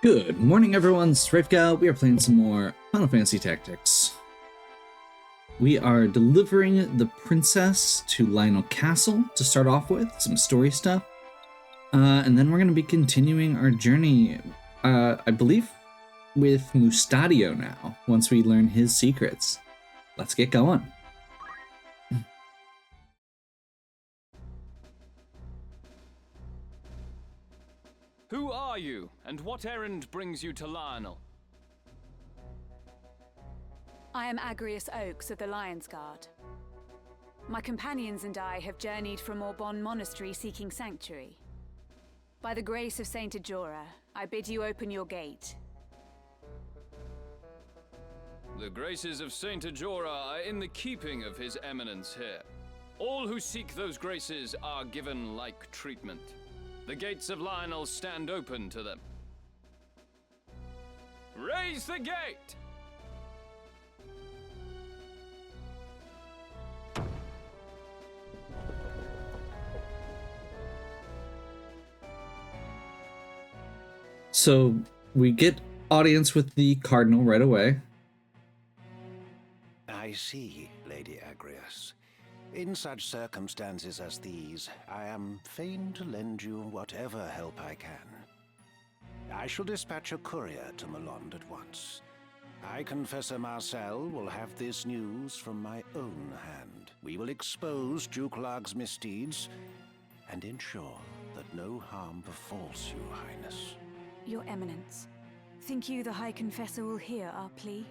Good morning, everyone. Strafegal. We are playing some more Final Fantasy Tactics. We are delivering the princess to Lionel Castle to start off with, some story stuff. And then we're going to be continuing our journey, I believe, with Mustadio now, once we learn his secrets. Let's get going. Who are you, and what errand brings you to Lionel? I am Agrius Oaks of the Lion's Guard. My companions and I have journeyed from Orbon Monastery seeking sanctuary. By the grace of Saint Ajora, I bid you open your gate. The graces of Saint Ajora are in the keeping of His Eminence here. All who seek those graces are given like treatment. The gates of Lionel stand open to them. Raise the gate! So we get audience with the Cardinal right away. I see, Lady Agrius. In such circumstances as these, I am fain to lend you whatever help I can. I shall dispatch a courier to Melond at once. I, Confessor Marcel, will have this news from my own hand. We will expose Duke Larg's misdeeds and ensure that no harm befalls you, Highness. Your Eminence, think you the High Confessor will hear our plea?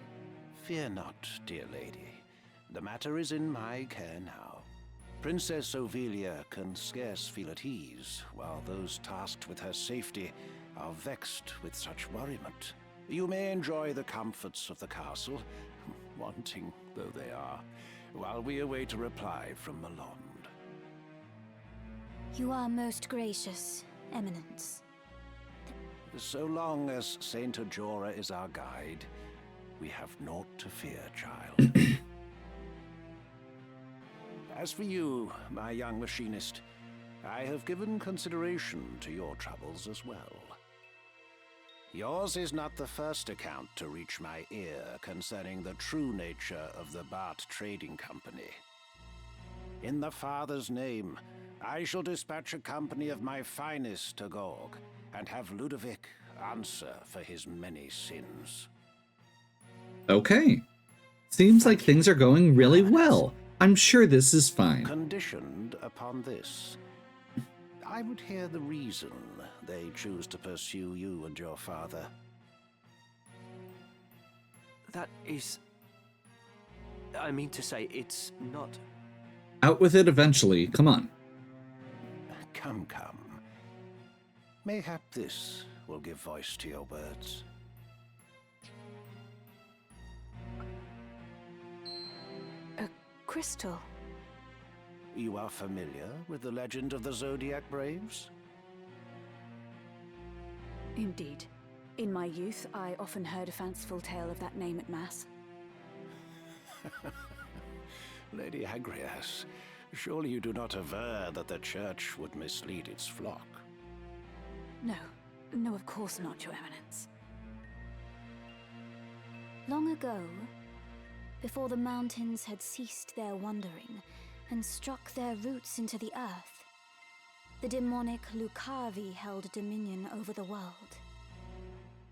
Fear not, dear lady. The matter is in my care now. Princess Ovelia can scarce feel at ease, while those tasked with her safety are vexed with such worriment. You may enjoy the comforts of the castle, wanting though they are, while we await a reply from Melond. You are most gracious, Eminence. So long as Saint Ajora is our guide, we have naught to fear, child. As for you, my young machinist, I have given consideration to your troubles as well. Yours is not the first account to reach my ear concerning the true nature of the Bart Trading Company. In the Father's name, I shall dispatch a company of my finest to Gorg, and have Ludovic answer for his many sins. Okay. Seems like things are going really well. I'm sure this is fine. Conditioned upon this. I would hear the reason they choose to pursue you and your father. That is... I mean to say, it's not... Out with it eventually. Come on. Come. Mayhap this will give voice to your words. A crystal. You are familiar with the legend of the Zodiac Braves? Indeed. In my youth, I often heard a fanciful tale of that name at Mass. Lady Agrias, surely you do not aver that the Church would mislead its flock? No, of course not, Your Eminence. Long ago, before the mountains had ceased their wandering and struck their roots into the earth, the demonic Lucavi held dominion over the world.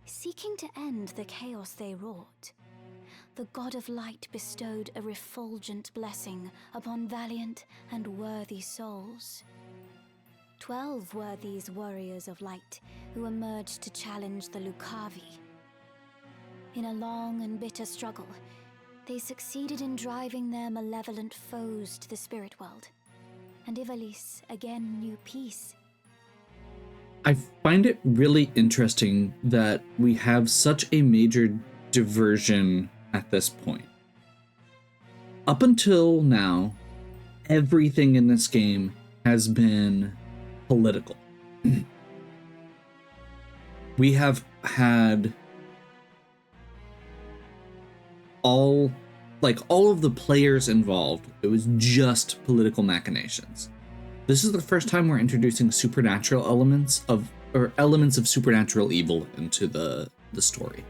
Seeking to end the chaos they wrought, the God of Light bestowed a refulgent blessing upon valiant and worthy souls. 12 were these warriors of light who emerged to challenge the Lucavi. In a long and bitter struggle, they succeeded in driving their malevolent foes to the spirit world, and Ivalice again knew peace. I find it really interesting that we have such a major diversion at this point. Up until now, everything in this game has been political. We have had all of the players involved. It was just political machinations. This is the first time we're introducing supernatural elements of or elements of supernatural evil into the story.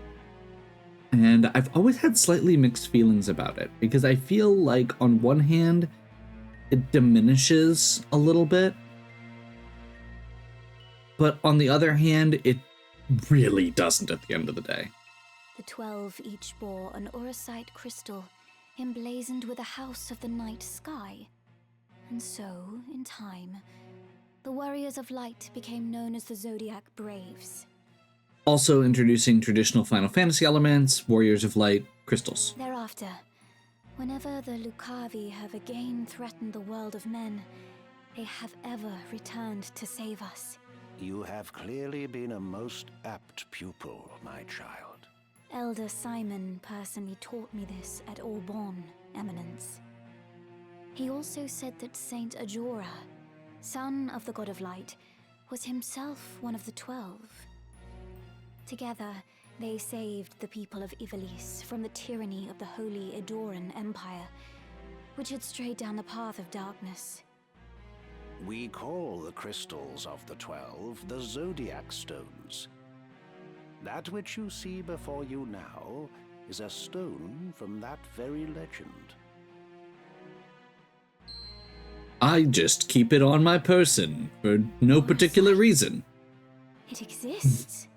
And I've always had slightly mixed feelings about it, because I feel like on one hand, it diminishes a little bit, but on the other hand, it really doesn't at the end of the day. The 12 each bore an Urusite crystal emblazoned with a house of the night sky. And so, in time, the Warriors of Light became known as the Zodiac Braves. Also introducing traditional Final Fantasy elements, Warriors of Light, crystals. Thereafter, whenever the Lucavi have again threatened the world of men, they have ever returned to save us. You have clearly been a most apt pupil, my child. Elder Simon personally taught me this at Aubonne, Eminence. He also said that Saint Ajora, son of the God of Light, was himself one of the 12. Together, they saved the people of Ivalice from the tyranny of the Holy Edoran Empire, which had strayed down the path of darkness. We call the crystals of the 12 the Zodiac Stones. That which you see before you now is a stone from that very legend. I just keep it on my person for no particular reason. It exists.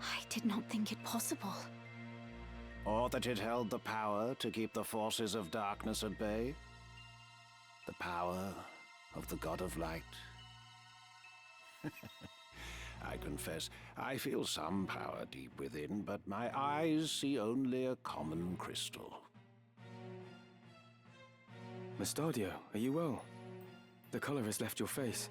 I did not think it possible. Or that it held the power to keep the forces of darkness at bay? The power of the God of Light? I confess, I feel some power deep within, but my eyes see only a common crystal. Mustadio, are you well? The color has left your face.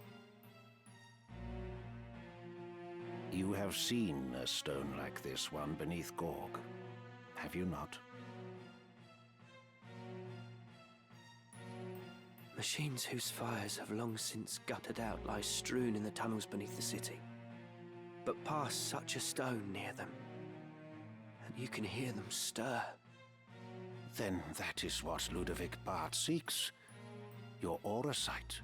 You have seen a stone like this one beneath Gorg, have you not? Machines whose fires have long since guttered out lie strewn in the tunnels beneath the city. But pass such a stone near them, and you can hear them stir. Then that is what Ludovic Bart seeks. Your aura sight.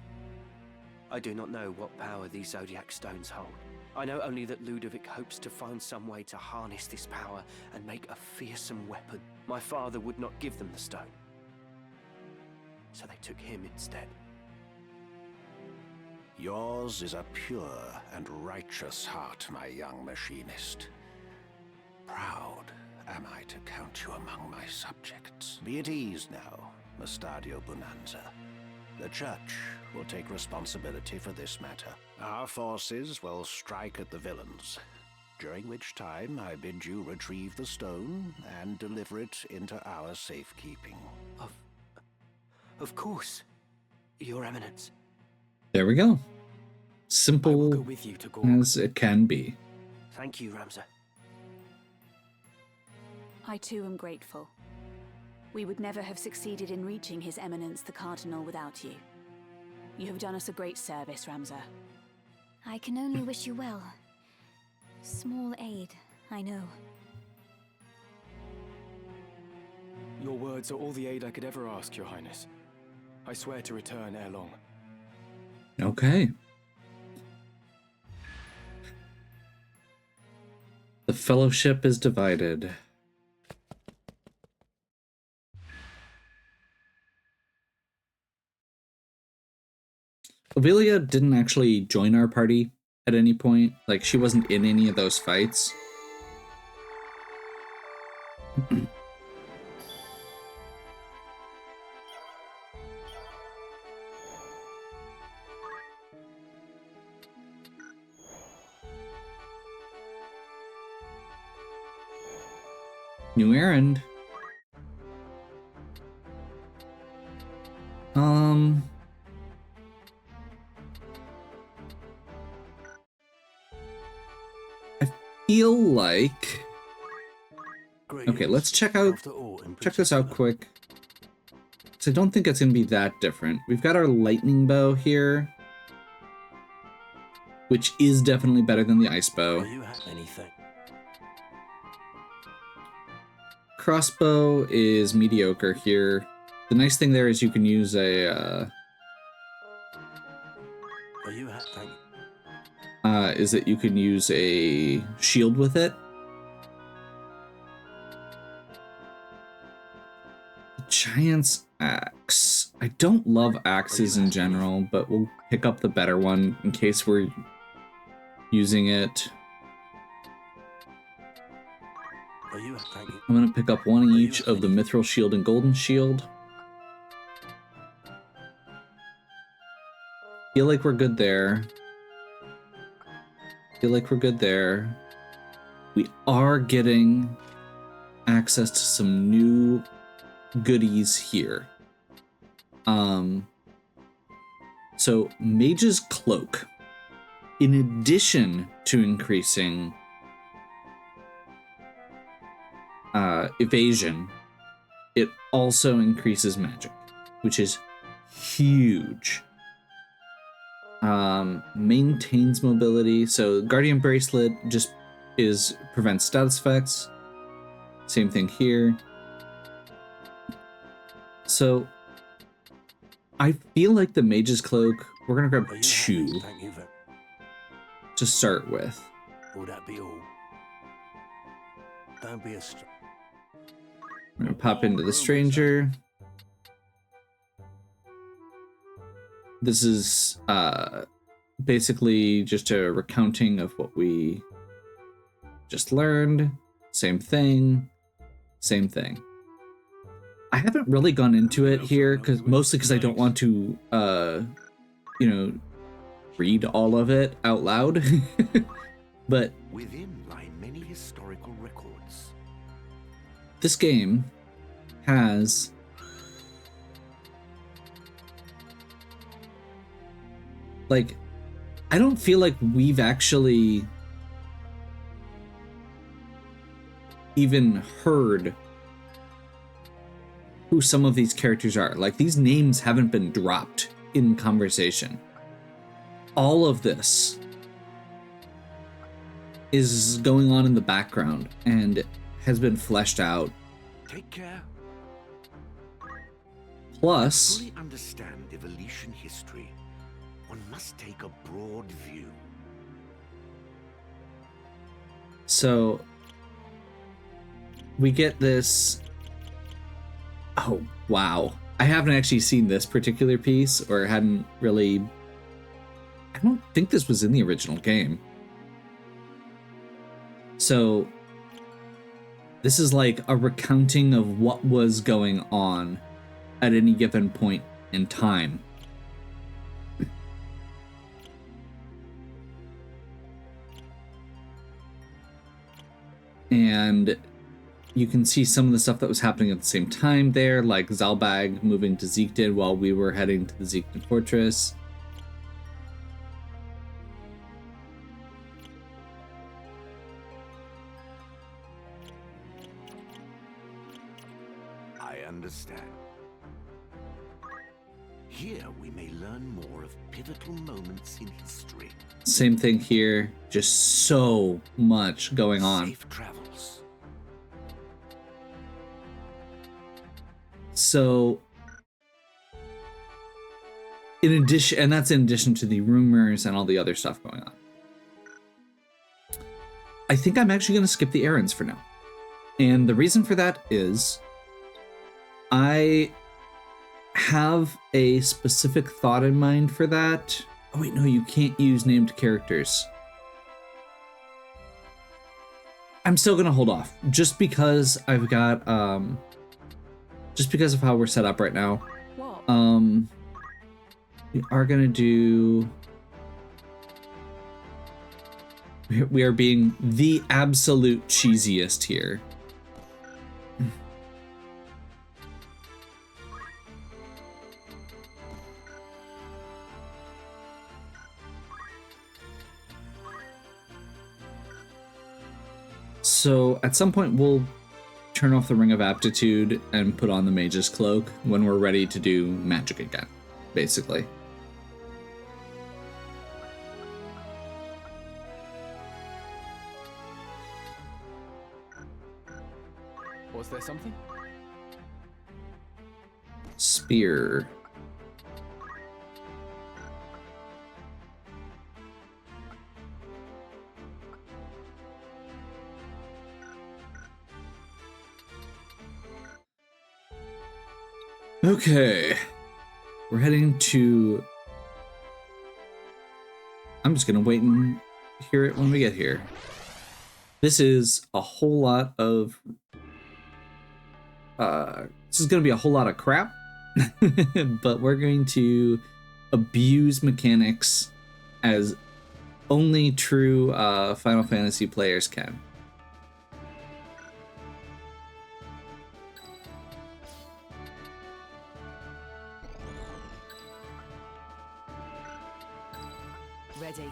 I do not know what power these Zodiac stones hold. I know only that Ludovic hopes to find some way to harness this power and make a fearsome weapon. My father would not give them the stone, so they took him instead. Yours is a pure and righteous heart, my young machinist. Proud am I to count you among my subjects. Be at ease now, Mustadio Bonanza. The Church will take responsibility for this matter. Our forces will strike at the villains, during which time I bid you retrieve the stone and deliver it into our safekeeping. Of course, Your Eminence. There we go. I will Simple go with you to Gorg. as it can be. Thank you, Ramza. I too am grateful. We would never have succeeded in reaching His Eminence the Cardinal without you. You have done us a great service, Ramza. I can only wish you well. Small aid, I know. Your words are all the aid I could ever ask, Your Highness. I swear to return ere long. Okay. The Fellowship is divided. Ovelia didn't actually join our party at any point. Like, she wasn't in any of those fights. New errand. I feel like... Okay, let's check this out quick. So I don't think it's gonna be that different. We've got our lightning bow here, which is definitely better than the ice bow. You have anything? Crossbow is mediocre here. The nice thing there is you can use a is that you can use a shield with it. Giant's axe. I don't love axes in general, but we'll pick up the better one in case we're using it. I'm gonna pick up one each of the mithril shield and golden shield. Feel like we're good there. We are getting access to some new goodies here. So Mage's Cloak, in addition to increasing evasion, it also increases magic, which is huge. Maintains mobility, so Guardian Bracelet just prevents status effects. Same thing here. So I feel like the Mage's Cloak, we're gonna grab 2 to start with. Will that be all? Don't be a We're gonna pop into the Stranger. This is basically just a recounting of what we just learned. Same thing. I haven't really gone into it here mostly because I don't want to, read all of it out loud. But within lie many historical records. This game has I don't feel like we've actually even heard who some of these characters are. Like, these names haven't been dropped in conversation. All of this is going on in the background and has been fleshed out. Take care. Plus, To fully understand evolution history, one must take a broad view. so we get this. Oh, wow. I haven't actually seen this particular piece, or hadn't really. I don't think this was in the original game. So this is like a recounting of what was going on at any given point in time. And you can see some of the stuff that was happening at the same time there, like Zalbag moving to Zeekden while we were heading to the Zeekden Fortress. I understand. Here we may learn more of pivotal moments in history. Same thing here, just so much going on. Safe travels. So, in addition, and that's in addition to the rumors and all the other stuff going on. I think I'm actually going to skip the errands for now. And the reason for that is I have a specific thought in mind for that. Oh wait, no, you can't use named characters. I'm still going to hold off just because I've got just because of how we're set up right now. What? We are gonna do. We are being the absolute cheesiest here. So at some point we'll turn off the Ring of Aptitude and put on the Mage's Cloak when we're ready to do magic again, basically. Was there something? Spear. Okay. We're heading to... I'm just gonna wait and hear it when we get here. This is a whole lot of... this is gonna be a whole lot of crap. But we're going to abuse mechanics as only true Final Fantasy players can. Ready.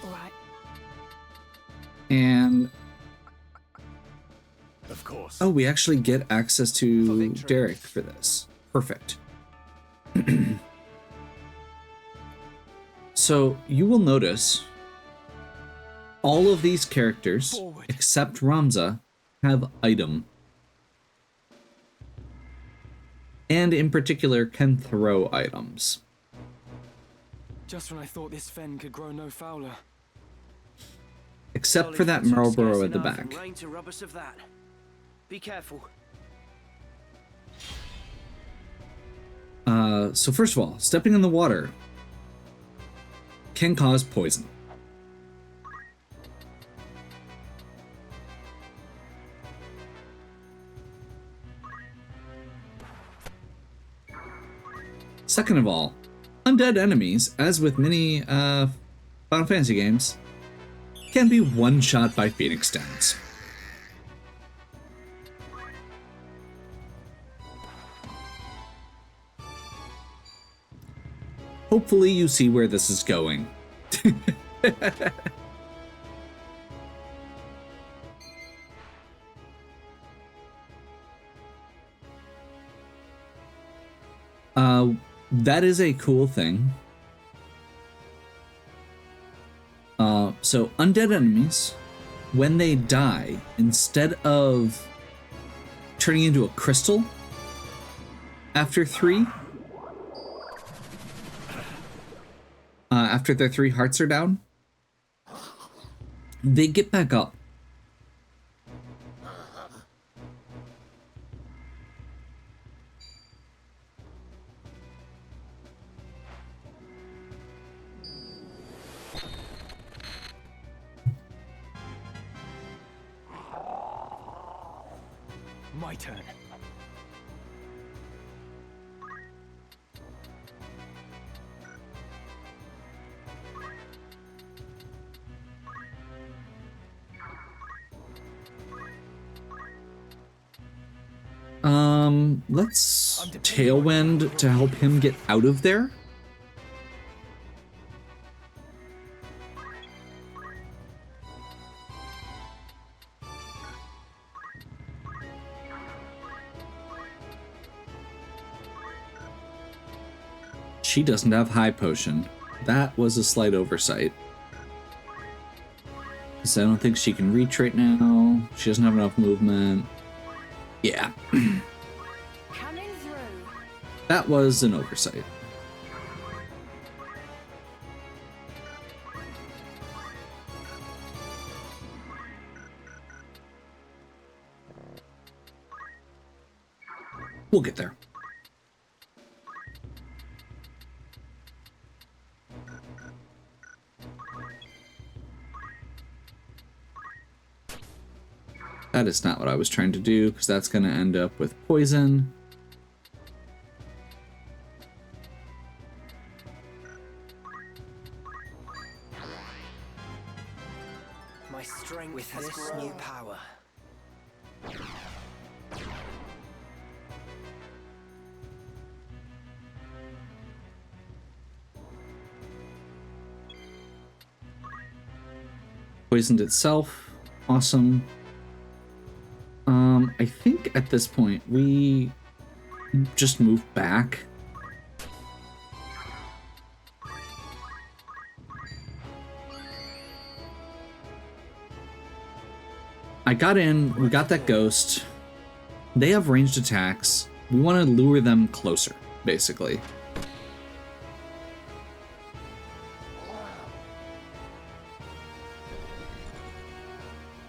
All right. And Of course. oh, we actually get access to Derek for this. Perfect. So you will notice all of these characters, Forward. except Ramza, have item. And in particular, can throw items. Just when I thought this fen could grow no fouler. Except for that Marlboro at the back. Rain to rob us of that. Be careful. So first of all, stepping in the water can cause poison. Second of all, undead enemies, as with many Final Fantasy games, can be one-shot by Phoenix Downs. Hopefully you see where this is going. That is a cool thing. So undead enemies, when they die, instead of turning into a crystal after after their 3 hearts are down, they get back up. My turn. Let's Tailwind to help him get out of there. She doesn't have high potion. That was a slight oversight. Because I don't think she can reach right now. She doesn't have enough movement. Yeah. Coming through. That was an oversight. We'll get there. That is not what I was trying to do, because that's going to end up with poison. My strength has grown. New power. Poisoned itself. Awesome. I think at this point we just move back. I got in, we got that ghost. They have ranged attacks. We want to lure them closer, basically.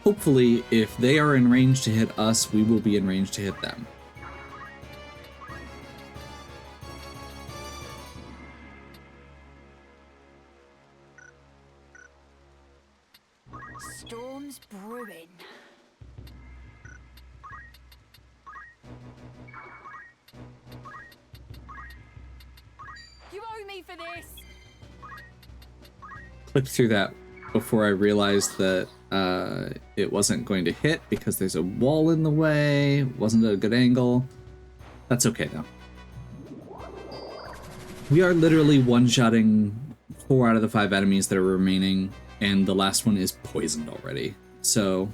hopefully, if they are in range to hit us, we will be in range to hit them. Storm's brewing. You owe me for this. Clicked through that before I realized that it wasn't going to hit because there's a wall in the way. Wasn't a good angle. That's okay though. We are literally one-shotting 4 out of the 5 enemies that are remaining, and the last one is poisoned already. So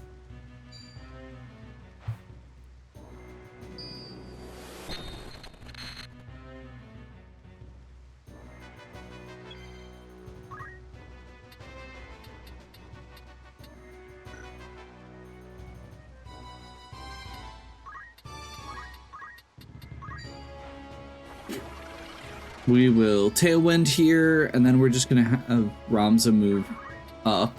we will Tailwind here, and then we're just gonna have Ramza move up.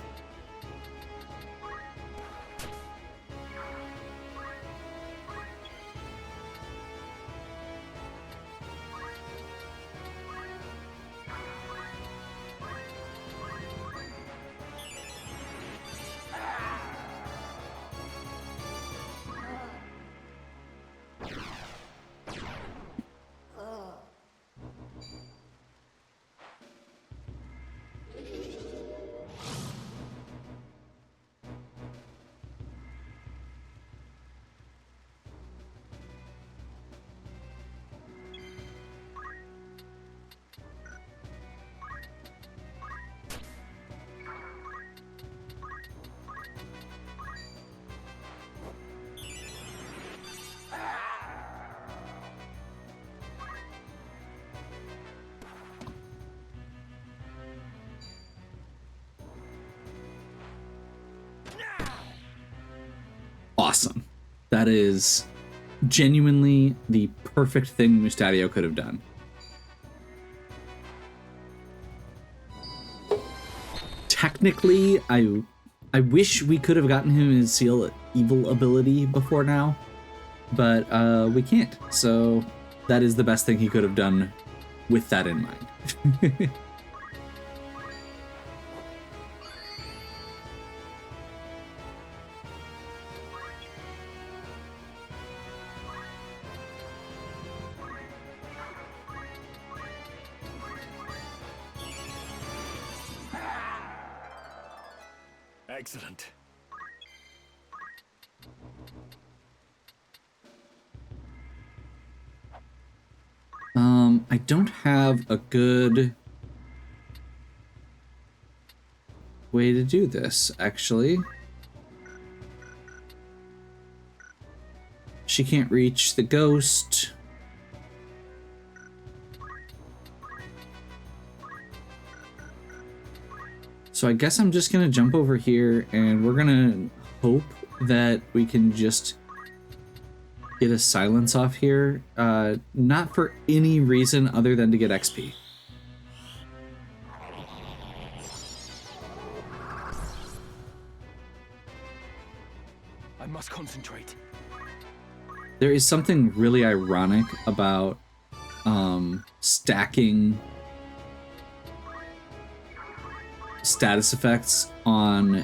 Awesome. That is genuinely the perfect thing Mustadio could have done. Technically, I wish we could have gotten him his Seal Evil ability before now, but we can't. So that is the best thing he could have done with that in mind. Excellent. I don't have a good way to do this, actually. She can't reach the ghost. So I guess I'm just gonna jump over here and we're gonna hope that we can just get a silence off here. Not for any reason other than to get XP. I must concentrate. There is something really ironic about stacking status effects on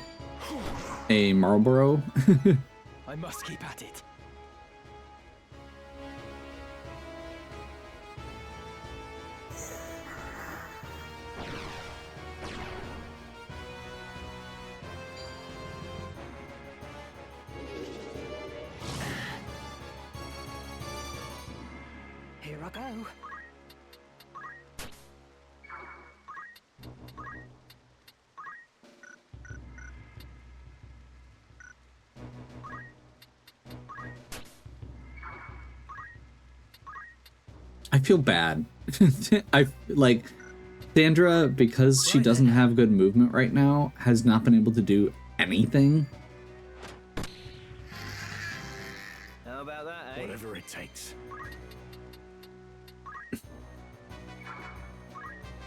a Marlboro. I must keep at it. Here I go. I feel bad. I like Sandra, because she doesn't have good movement right now, has not been able to do anything. How about that, eh? Whatever it takes.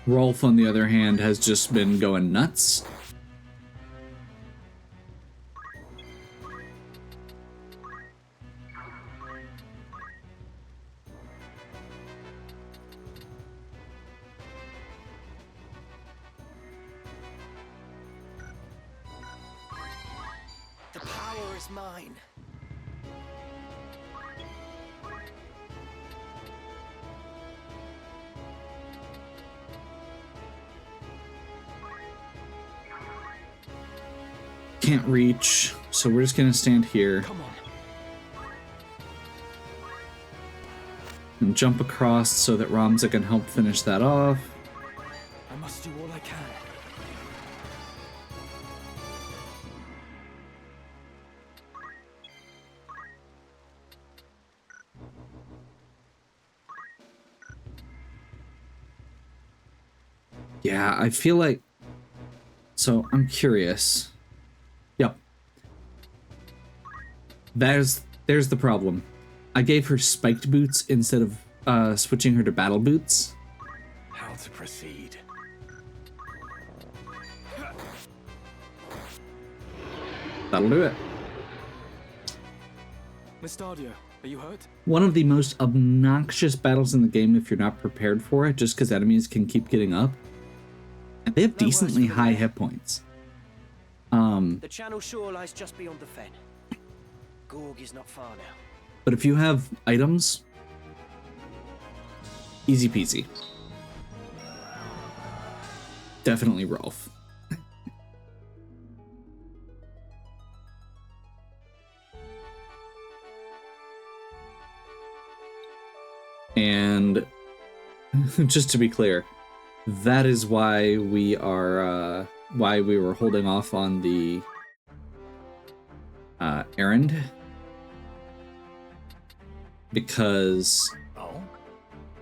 Rolf, on the other hand, has just been going nuts. is mine. Can't reach, so we're just gonna stand here Come on. and jump across so that Ramza can help finish that off. I must do all I can. Yeah, I feel like... So, I'm curious. Yep. There's the problem. I gave her spiked boots instead of switching her to battle boots. How to proceed? That'll do it. Mustadio, are you hurt? One of the most obnoxious battles in the game if you're not prepared for it, just because enemies can keep getting up. And they have No worse decently for the high wear. hit points. The channel shore lies just beyond the fen. Gorg is not far now. But if you have items, easy peasy. Definitely Rolf. And just to be clear, that is why we are why we were holding off on the errand, because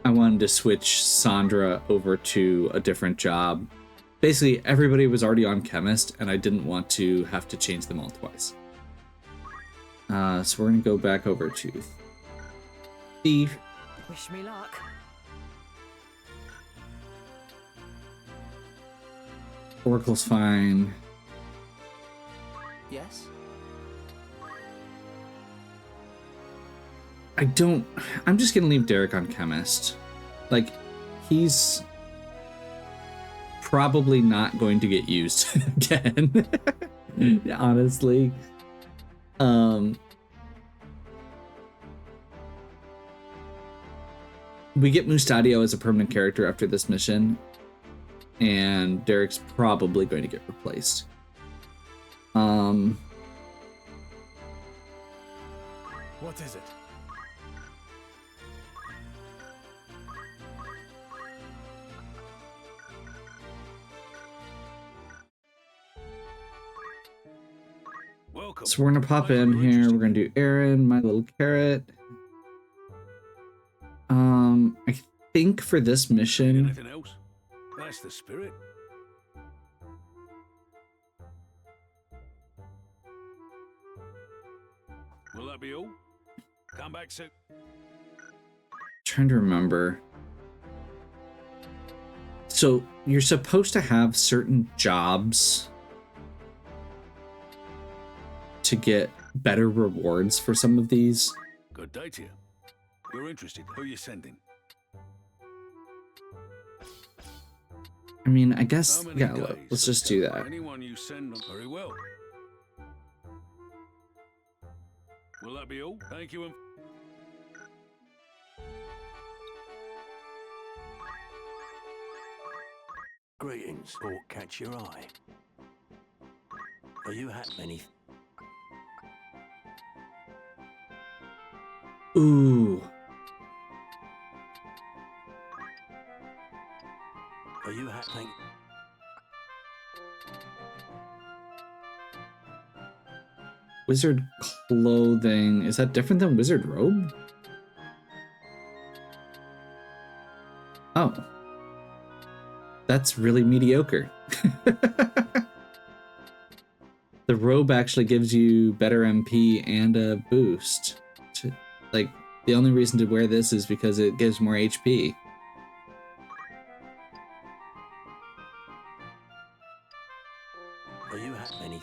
I wanted to switch Sandra over to a different job. Basically, everybody was already on chemist, and I didn't want to have to change them all twice. So we're gonna go back over to Thief. Wish me luck. Oracle's fine. Yes? I'm just gonna leave Derek on chemist. Like, he's probably not going to get used again. Honestly. We get Mustadio as a permanent character after this mission, and Derek's probably going to get replaced. What is it? Welcome. So we're gonna pop in here. We're gonna do Aaron, my little carrot. I think for this mission, Anything else? That's the spirit. Will that be all? Come back soon. trying to remember. So you're supposed to have certain jobs to get better rewards for some of these. Good day to you. You're interested. Who are you sending? I mean, I guess, How many yeah, days? let's just do that. Anyone you send them very well. Will that be all? Thank you. Greetings. Thought catch your eye. Are you many? Ooh. Are you thank? Wizard clothing. Is that different than wizard robe? Oh. That's really mediocre. The robe actually gives you better MP and a boost. Like, the only reason to wear this is because it gives more HP. Are you many?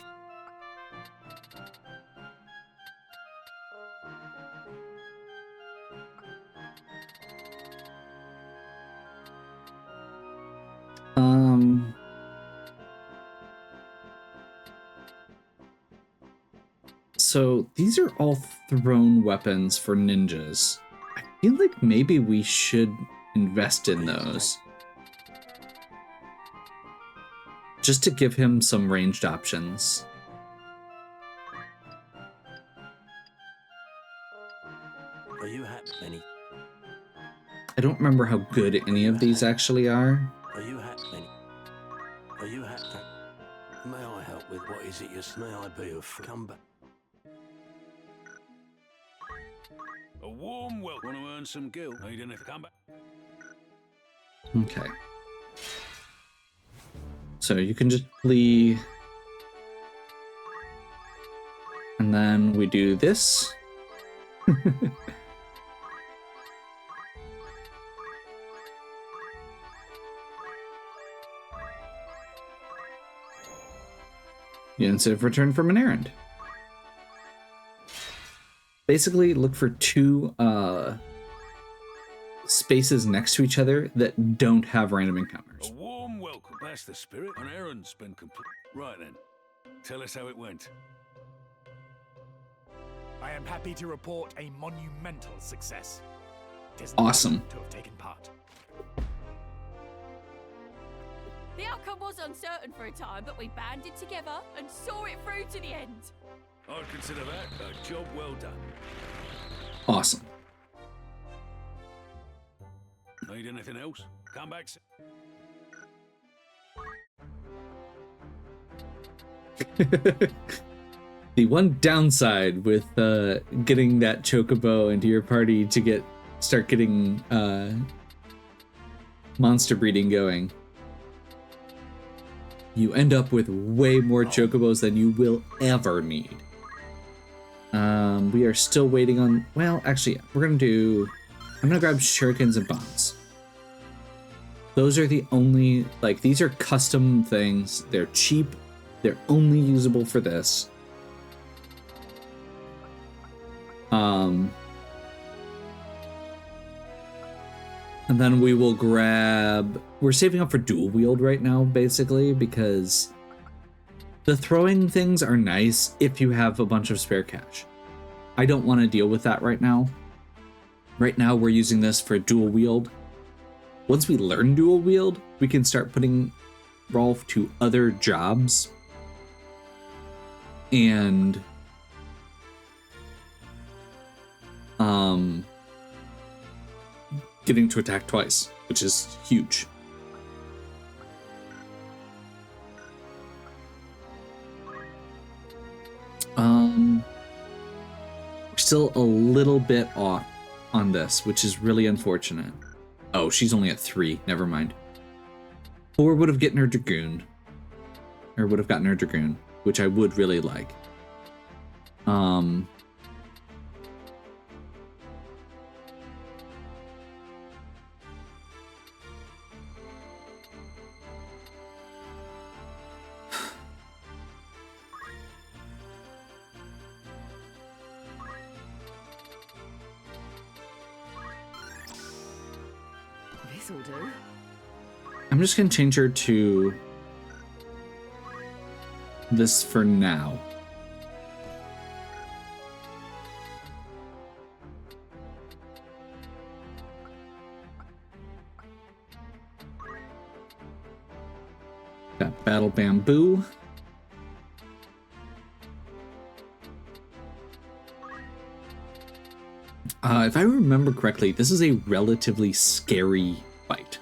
So these are all thrown weapons for ninjas. I feel like maybe we should invest in those. Just to give him some ranged options. Are you happy? Any? I don't remember how good any of these actually are. Are you happy? Any? Are you happy? May I help with what is it? Yes, may I be of come back? A warm welcome. Want to earn some gil? Need anything? Come back. Okay. So you can just flee. And then we do this. Instead of return from an errand. Basically, look for two spaces next to each other that don't have random encounters. A warm welcome. That's the spirit. An errand's been complete. Right then. Tell us how it went. I am happy to report a monumental success. It is Awesome. to have taken part. The outcome was uncertain for a time, but we banded together and saw it through to the end. I'd consider that a job well done. Awesome. Need anything else? Come back. The one downside with getting that chocobo into your party to start getting monster breeding going, you end up with way more chocobos than you will ever need. We are still waiting on, well, actually, I'm gonna grab shurikens and bombs. Those are the only, like, these are custom things. They're cheap. They're only usable for this. And then we will we're saving up for dual wield right now, basically, because the throwing things are nice if you have a bunch of spare cash. I don't want to deal with that right now. Right now, we're using this for dual wield. Once we learn dual wield, we can start putting Rolf to other jobs. And getting to attack twice, which is huge. We're still a little bit off on this, which is really unfortunate. Oh, she's only at 3. Never mind. 4 would have gotten her Dragoon. Or would have gotten her Dragoon, which I would really like. This'll do. I'm just gonna change her to this for now. Got Battle Bamboo. If I remember correctly, this is a relatively scary fight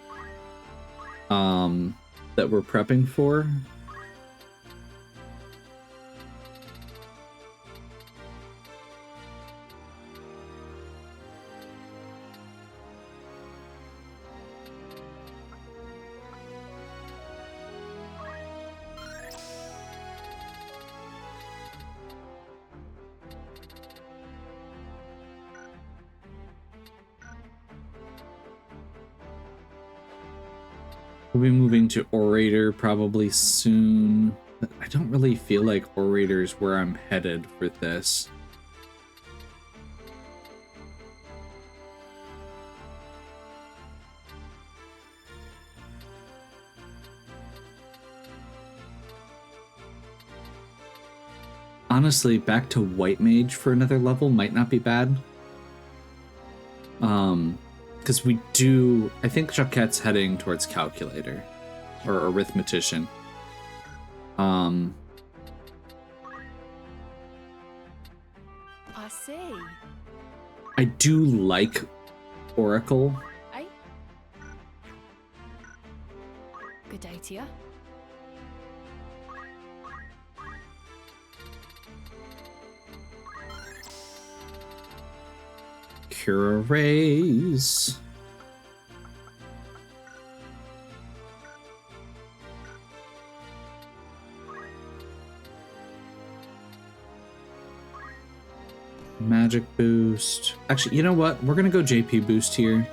that we're prepping for. We'll be moving to Orator probably soon. But I don't really feel like Orator's where I'm headed for this. honestly, back to White Mage for another level might not be bad. Because we do... I think Jaquette's heading towards Calculator. Or Arithmetician. I see. I do like Oracle. Eh? Good day to you. Cura Rays. Magic boost. Actually, you know what? We're gonna go JP boost here.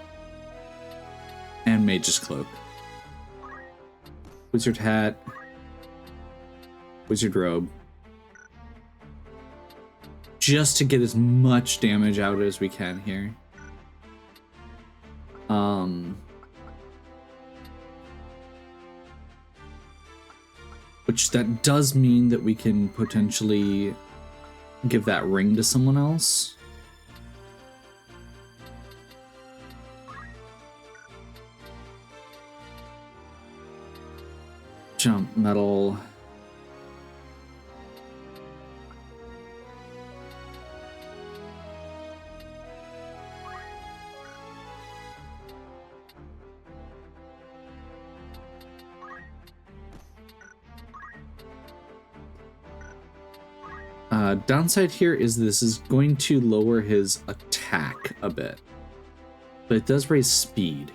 And Mage's Cloak. Wizard Hat. Wizard Robe. Just to get as much damage out as we can here. Which that does mean that we can potentially give that ring to someone else. Jump metal. Downside here is this is going to lower his attack a bit, but it does raise speed.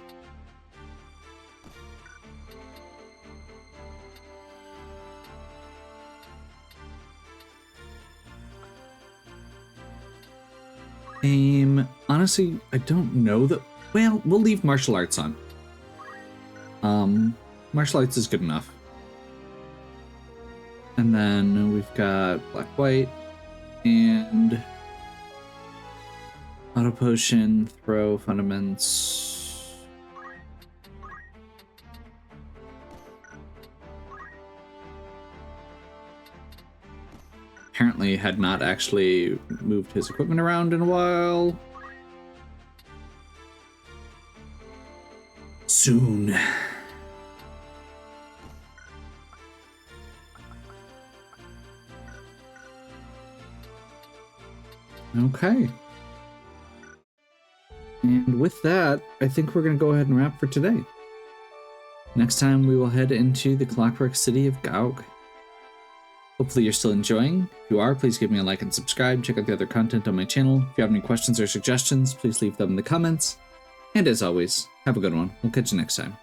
Aim. Honestly, I don't know that. Well, we'll leave martial arts on. Martial arts is good enough. And then we've got black, white, and auto potion, throw, fundaments. Apparently had not actually moved his equipment around in a while. Soon. Okay. And with that, I think we're going to go ahead and wrap for today. Next time we will head into the Clockwork City of Gauk. Hopefully you're still enjoying. If you are, please give me a like and subscribe. Check out the other content on my channel. If you have any questions or suggestions, please leave them in the comments. And as always, have a good one. We'll catch you next time.